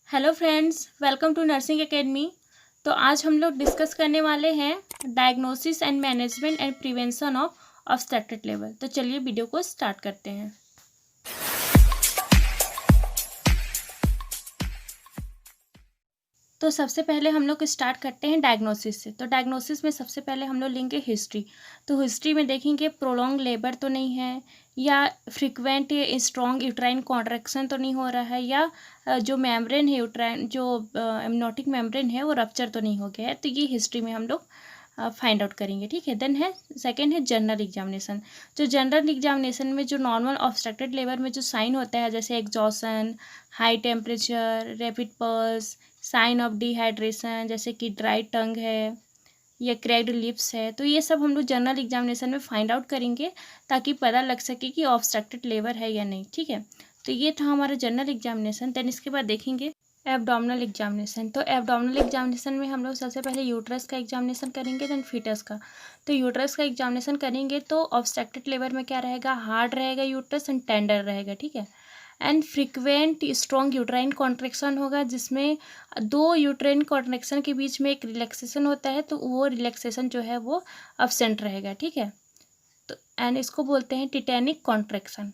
Hello friends, welcome to nursing academy. तो आज हम लोग डिस्कस करने वाले हैं diagnosis and management and prevention of obstructed labour. तो चलिए वीडियो को स्टार्ट करते हैं। तो सबसे पहले हम लोग स्टार्ट करते हैं डायग्नोसिस से। तो डायग्नोसिस में सबसे पहले हम लोग लेंगे हिस्ट्री। तो हिस्ट्री में देखेंगे प्रोलॉन्ग लेबर तो नहीं है, या फ्रीक्वेंट स्ट्रॉन्ग यूट्राइन कॉन्ट्रैक्शन तो नहीं हो रहा है, या जो मेम्ब्रेन है यूट्राइन जो एमनोटिक मेम्ब्रेन है वो रप्चर तो नहीं हो गया है। तो ये हिस्ट्री में हम लोग फाइंड आउट करेंगे, ठीक है। देन है सेकेंड है जनरल एग्जामिनेशन। जो जनरल एग्जामिनेशन में जो नॉर्मल ऑब्स्ट्रक्टेड लेबर में जो साइन होता है, जैसे exhaustion, high temperature, rapid pulse, sign of dehydration, जैसे कि ड्राई टंग है या क्रैक्ड लिप्स है, तो ये सब हम लोग जनरल एग्जामिनेशन में फाइंड आउट करेंगे ताकि पता लग सके कि ऑब्स्ट्रक्टेड लेबर है या नहीं, ठीक है। तो ये था हमारा जनरल एग्जामिनेशन। देन इसके बाद देखेंगे एब्डोमिनल एग्जामिनेशन। तो एब्डोमिनल एग्जामिनेशन में हम लोग सबसे पहले यूट्रस का एग्जामिनेशन करेंगे, देन फीटस का। तो यूट्रस का एग्जामिनेशन करेंगे तो ऑब्स्ट्रक्टेड लेबर में क्या रहेगा, हार्ड रहेगा यूट्रस एंड टेंडर रहेगा, ठीक है। And frequent strong uterine contraction होगा, जिसमें दो यूट्राइन कॉन्ट्रैक्शन के बीच में एक रिलैक्सेशन होता है, तो वो रिलैक्सेशन जो है वो अब्सेंट रहेगा, ठीक है। तो एंड इसको बोलते हैं टिटैनिक कॉन्ट्रैक्शन।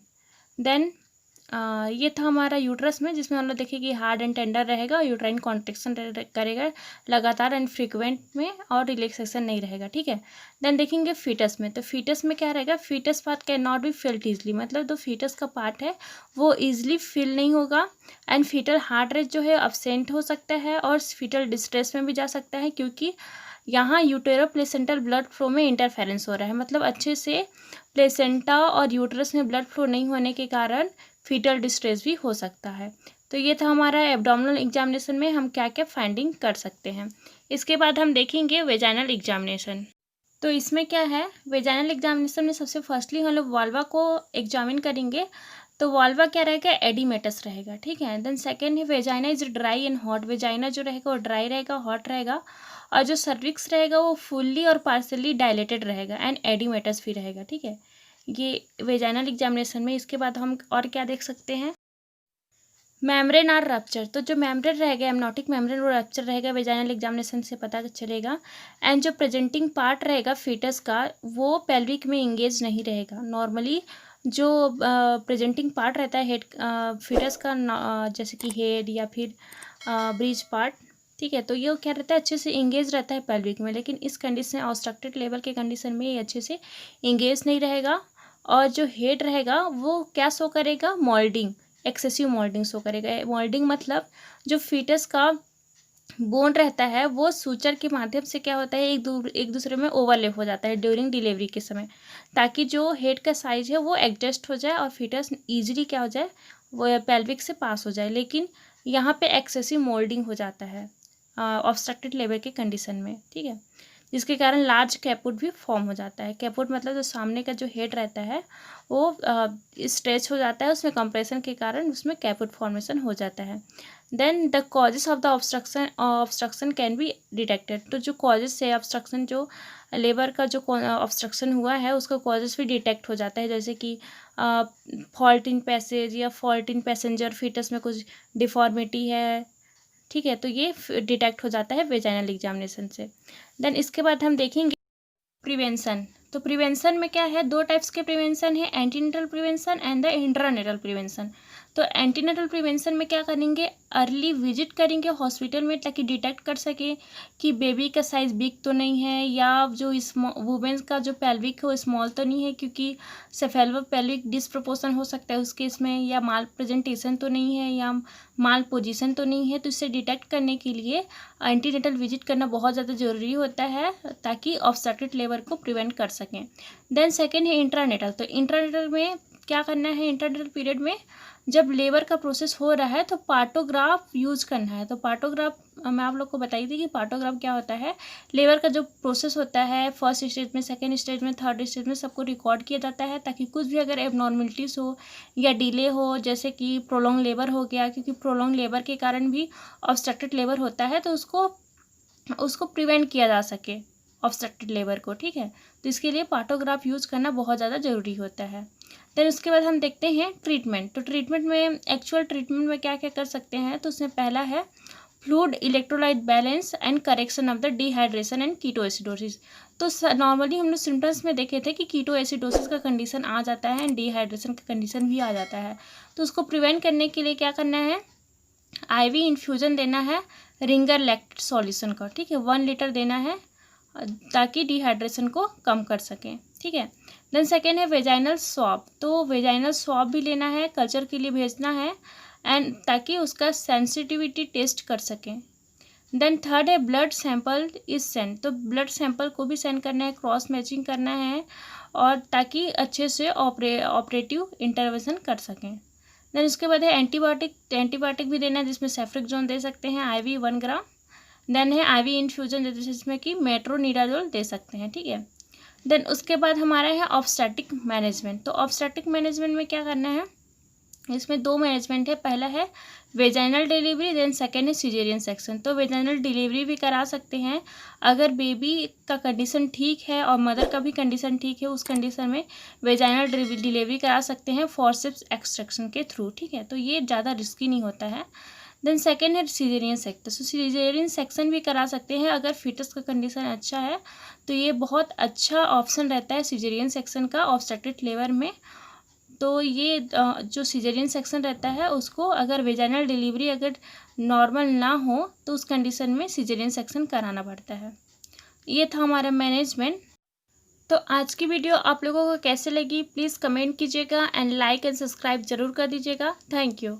देन ये था हमारा यूट्रस में, जिसमें हम लोग देखें कि हार्ड एंड टेंडर रहेगा, यूट्राइन कॉन्ट्रैक्शन करेगा लगातार एंड फ्रीक्वेंट में, और रिलैक्सेशन नहीं रहेगा, ठीक है। देन देखेंगे फीटस में। तो फीटस में क्या रहेगा, foetus part can not be felt easily, मतलब जो फीटस का पार्ट है वो ईजिली फिल नहीं होगा। एंड फीटल हार्ट रेट जो है अब्सेंट हो सकता है, और फीटल डिस्ट्रेस में भी जा सकता है, क्योंकि यहाँ यूटेरो प्लेसेंटल ब्लड फ्लो में इंटरफेरेंस हो रहा है। मतलब अच्छे से प्लेसेंटा और यूटरस में ब्लड फ्लो नहीं होने के कारण फीटल डिस्ट्रेस भी हो सकता है। तो ये था हमारा एब्डोमिनल एग्जामिनेशन में हम क्या क्या फाइंडिंग कर सकते हैं। इसके बाद हम देखेंगे वेजाइनल एग्जामिनेशन। तो इसमें क्या है, वेजाइनल एग्जामिनेशन में सबसे फर्स्टली हम लोग वाल्वा को एग्जामिन करेंगे। तो वाल्वा क्या रहेगा, एडिमेटस रहेगा, ठीक है। देन सेकेंड है vagina is dry and hot. Vagina जो रहेगा वो ड्राई रहेगा, हॉट रहेगा, और जो सर्विक्स रहेगा वो फुल्ली और पार्सली डायलेटेड रहेगा, एंड एडिमेटस भी रहेगा, ठीक है। ये वेजाइनल एग्जामिनेशन में। इसके बाद हम और क्या देख सकते हैं, मेम्ब्रेन आर रप्चर। तो जो मेम्ब्रेन रहेगा एमनोटिक मेम्ब्रेन वो रप्चर रहेगा, वेजाइनल एग्जामिनेशन से पता चलेगा। एंड जो प्रेजेंटिंग पार्ट रहेगा फीटस का वो पेल्विक में इंगेज नहीं रहेगा। नॉर्मली जो प्रेजेंटिंग पार्ट रहता है हेड फीटस का, जैसे कि हेड या फिर ब्रीच पार्ट, ठीक है, तो ये क्या रहता है, अच्छे से इंगेज रहता है पेल्विक में। लेकिन इस कंडीशन ऑब्स्ट्रक्टेड लेवल के कंडीशन में ये अच्छे से इंगेज नहीं रहेगा। और जो हेड रहेगा वो क्या शो करेगा, मोल्डिंग, एक्सेसिव मोल्डिंग शो करेगा। मोल्डिंग मतलब जो फीटस का बोन रहता है वो सूचर के माध्यम से क्या होता है, एक दूसरे में ओवरलैप हो जाता है ड्यूरिंग डिलीवरी के समय, ताकि जो हेड का साइज है वो एडजस्ट हो जाए और फीटस ईजिली क्या हो जाए, वो पेल्विक से पास हो जाए। लेकिन यहाँ पे एक्सेसिव मोल्डिंग हो जाता है ऑब्स्ट्रक्टेड लेबर के कंडीशन में, ठीक है, जिसके कारण लार्ज कैपुट भी फॉर्म हो जाता है। कैपुट मतलब जो सामने का जो हेड रहता है वो स्ट्रेच हो जाता है, उसमें कंप्रेशन के कारण उसमें कैपुट फॉर्मेशन हो जाता है। Then the causes of the obstruction can be detected. तो जो कॉजेस है ऑब्स्ट्रक्शन, जो लेबर का जो ऑब्स्ट्रक्शन हुआ है उसका कॉजेस भी डिटेक्ट हो जाता है, जैसे कि फॉल्ट इन पैसेज या फॉल्ट इन पैसेंजर, फीटस में कुछ डिफॉर्मिटी है, ठीक है, तो ये डिटेक्ट हो जाता है वेजाइनल एग्जामिनेशन से। देन इसके बाद हम देखेंगे प्रिवेंशन। तो प्रिवेंशन में क्या है, दो टाइप्स के प्रिवेंशन है, antenatal prevention and the intranatal prevention. तो एंटीनेटल प्रिवेंशन में क्या करेंगे, अर्ली विजिट करेंगे हॉस्पिटल में ताकि डिटेक्ट कर सके कि बेबी का साइज़ बिग तो नहीं है, या जो वुमेन्स का जो पेल्विक है वो स्मॉल तो नहीं है, क्योंकि सेफेल्वा पेल्विक डिसप्रोपोर्शन हो सकता है उस केस में, या माल प्रेजेंटेशन तो नहीं है, या माल पोजीशन तो नहीं है। तो इसे डिटेक्ट करने के लिए एंटीनेटल विजिट करना बहुत ज़्यादा ज़रूरी होता है ताकि ऑब्स्ट्रक्टेड लेबर को प्रिवेंट कर सकें। देन सेकेंड है इंट्रानेटल। तो इंट्रानेटल में क्या करना है, इंट्रानेटल पीरियड में जब लेबर का प्रोसेस हो रहा है तो पार्टोग्राफ यूज़ करना है। तो पार्टोग्राफ मैं आप लोग को बताई थी कि पार्टोग्राफ क्या होता है, लेबर का जो प्रोसेस होता है फर्स्ट स्टेज में, सेकेंड स्टेज में, थर्ड स्टेज में सबको रिकॉर्ड किया जाता है, ताकि कुछ भी अगर एबनॉर्मलिटीज़ हो या डिले हो, जैसे कि प्रोलॉन्ग लेबर हो गया, क्योंकि प्रोलॉन्ग लेबर के कारण भी ऑब्स्ट्रक्टेड लेबर होता है, तो उसको प्रिवेंट किया जा सके ऑब्स्ट्रक्टेड लेबर को, ठीक है। तो इसके लिए पार्टोग्राफ यूज़ करना बहुत ज़्यादा ज़रूरी होता है। देन उसके बाद हम देखते हैं ट्रीटमेंट। तो ट्रीटमेंट में एक्चुअल ट्रीटमेंट में क्या क्या कर सकते हैं, तो उसमें पहला है fluid electrolyte balance and correction of the dehydration and ketoacidosis. तो नॉर्मली हम लोग सिम्टम्स में देखे थे कि कीटोएसिडोसिस का कंडीशन आ जाता है एंड डिहाइड्रेशन का कंडीशन भी आ जाता है। तो उसको प्रिवेंट करने के लिए क्या करना है, IV इन्फ्यूज़न देना है रिंगर लैक्ट सॉल्यूशन का, ठीक है, 1 लीटर देना है ताकि डिहाइड्रेशन को कम कर सकें, ठीक है। देन सेकेंड है वेजाइनल स्वैब। तो वेजाइनल स्वैब भी लेना है, कल्चर के लिए भेजना है एंड ताकि उसका सेंसिटिविटी टेस्ट कर सकें। देन थर्ड है ब्लड सैंपल इज सेंड। तो ब्लड सैंपल को भी सेंड करना है, क्रॉस मैचिंग करना है और ताकि अच्छे से ऑपरेटिव इंटरवेंशन कर सकें। देन उसके बाद है एंटीबायोटिक भी देना है जिसमें सेफ्रिक्जोन दे सकते हैं IV 1 ग्राम। देन है IV इन्फ्यूजन जिसमें कि मेट्रोनिडाजोल दे सकते हैं, ठीक है। देन उसके बाद हमारा है ऑब्स्टेटिक मैनेजमेंट। तो ऑब्स्टेटिक मैनेजमेंट में क्या करना है, इसमें 2 मैनेजमेंट है, पहला है वेजाइनल डिलीवरी, देन सेकेंड है सिजेरियन सेक्शन। तो वेजाइनल डिलीवरी भी करा सकते हैं अगर बेबी का कंडीशन ठीक है और मदर का भी कंडीशन ठीक है, उस कंडीशन में वेजाइनल डिलीवरी करा सकते हैं फॉरसेप्स एक्सट्रैक्शन के थ्रू, ठीक है। तो ये ज़्यादा रिस्की नहीं होता है। देन सेकेंड है सिजेरियन सेक्शन। तो सिजेरियन सेक्शन भी करा सकते हैं अगर फीटस का कंडीशन अच्छा है, तो ये बहुत अच्छा ऑप्शन रहता है सिजेरियन सेक्शन का ऑब्स्टेट्रिक लेबर में। तो ये जो सिजेरियन सेक्शन रहता है उसको अगर वेजाइनल डिलीवरी अगर नॉर्मल ना हो तो उस कंडीशन में सिजेरियन सेक्शन कराना पड़ता है। ये था हमारा मैनेजमेंट। तो आज की वीडियो आप लोगों को कैसे लगी प्लीज़ कमेंट कीजिएगा एंड लाइक एंड सब्सक्राइब ज़रूर कर दीजिएगा। Thank you.